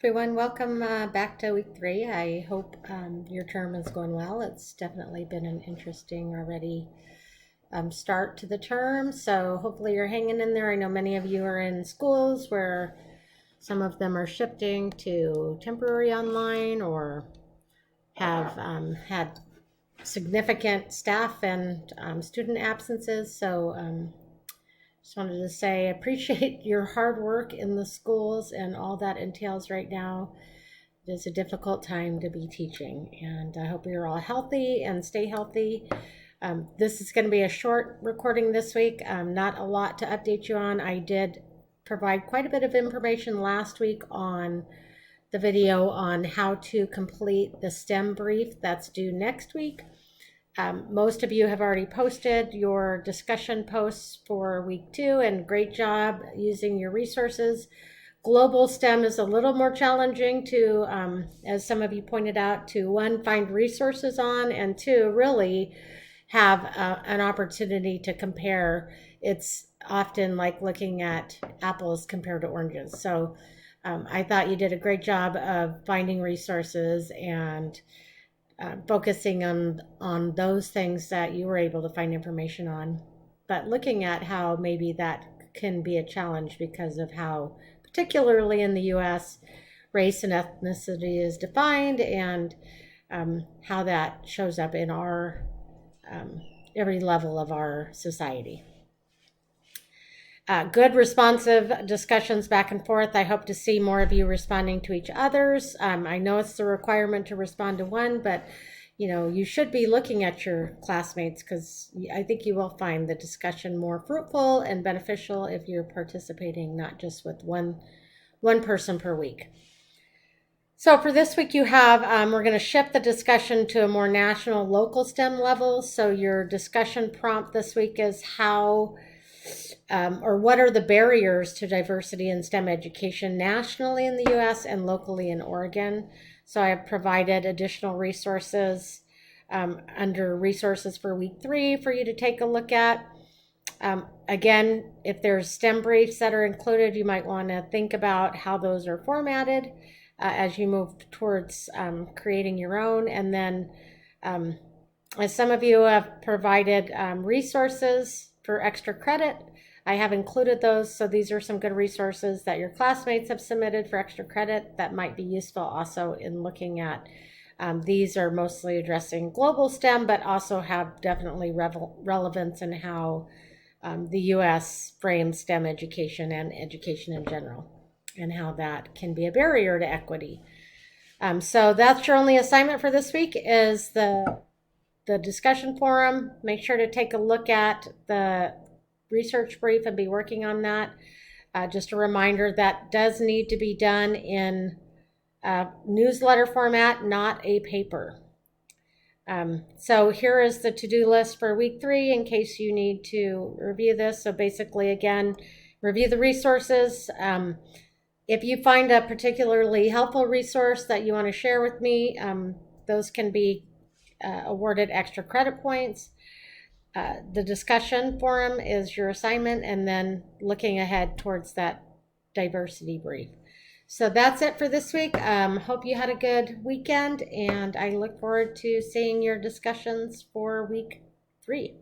Everyone, welcome back to week 3. I hope your term is going well. It's definitely been an interesting already start to the term, so hopefully you're hanging in there. I know many of you are in schools where some of them are shifting to temporary online or have had significant staff and student absences. So just wanted to say, I appreciate your hard work in the schools and all that entails right now. It is a difficult time to be teaching, and I hope you're all healthy and stay healthy. This is going to be a short recording this week, not a lot to update you on. I did provide quite a bit of information last week on the video on how to complete the STEM brief that's due next week. Most of you have already posted your discussion posts for week 2, and great job using your resources. Global STEM is a little more challenging to, as some of you pointed out, to one, find resources on, and two, really have an opportunity to compare. It's often like looking at apples compared to oranges. So I thought you did a great job of finding resources and focusing on those things that you were able to find information on, but looking at how maybe that can be a challenge because of how, particularly in the U.S., race and ethnicity is defined, and how that shows up in our every level of our society. Good responsive discussions back and forth. I hope to see more of you responding to each other's. I know it's the requirement to respond to one, but you should be looking at your classmates, because I think you will find the discussion more fruitful and beneficial if you're participating not just with one person per week. So for this week you have, we're going to shift the discussion to a more national, local STEM level. So your discussion prompt this week is how or what are the barriers to diversity in STEM education nationally in the U.S. and locally in Oregon. So I have provided additional resources under resources for week 3 for you to take a look at. Again, if there's STEM briefs that are included, you might want to think about how those are formatted as you move towards creating your own. And then as some of you have provided resources for extra credit, I have included those. So these are some good resources that your classmates have submitted for extra credit that might be useful also in looking at. These are mostly addressing global STEM, but also have definitely relevance in how the U.S. frames STEM education and education in general, and how that can be a barrier to equity. So that's your only assignment for this week, is the discussion forum. Make sure to take a look at the research brief and be working on that. Just a reminder, that does need to be done in newsletter format, not a paper. So here is the to-do list for week 3 in case you need to review this. So basically, again, review the resources. If you find a particularly helpful resource that you want to share with me, those can be awarded extra credit points. The discussion forum is your assignment, and then looking ahead towards that diversity brief. So that's it for this week. Hope you had a good weekend, and I look forward to seeing your discussions for week 3.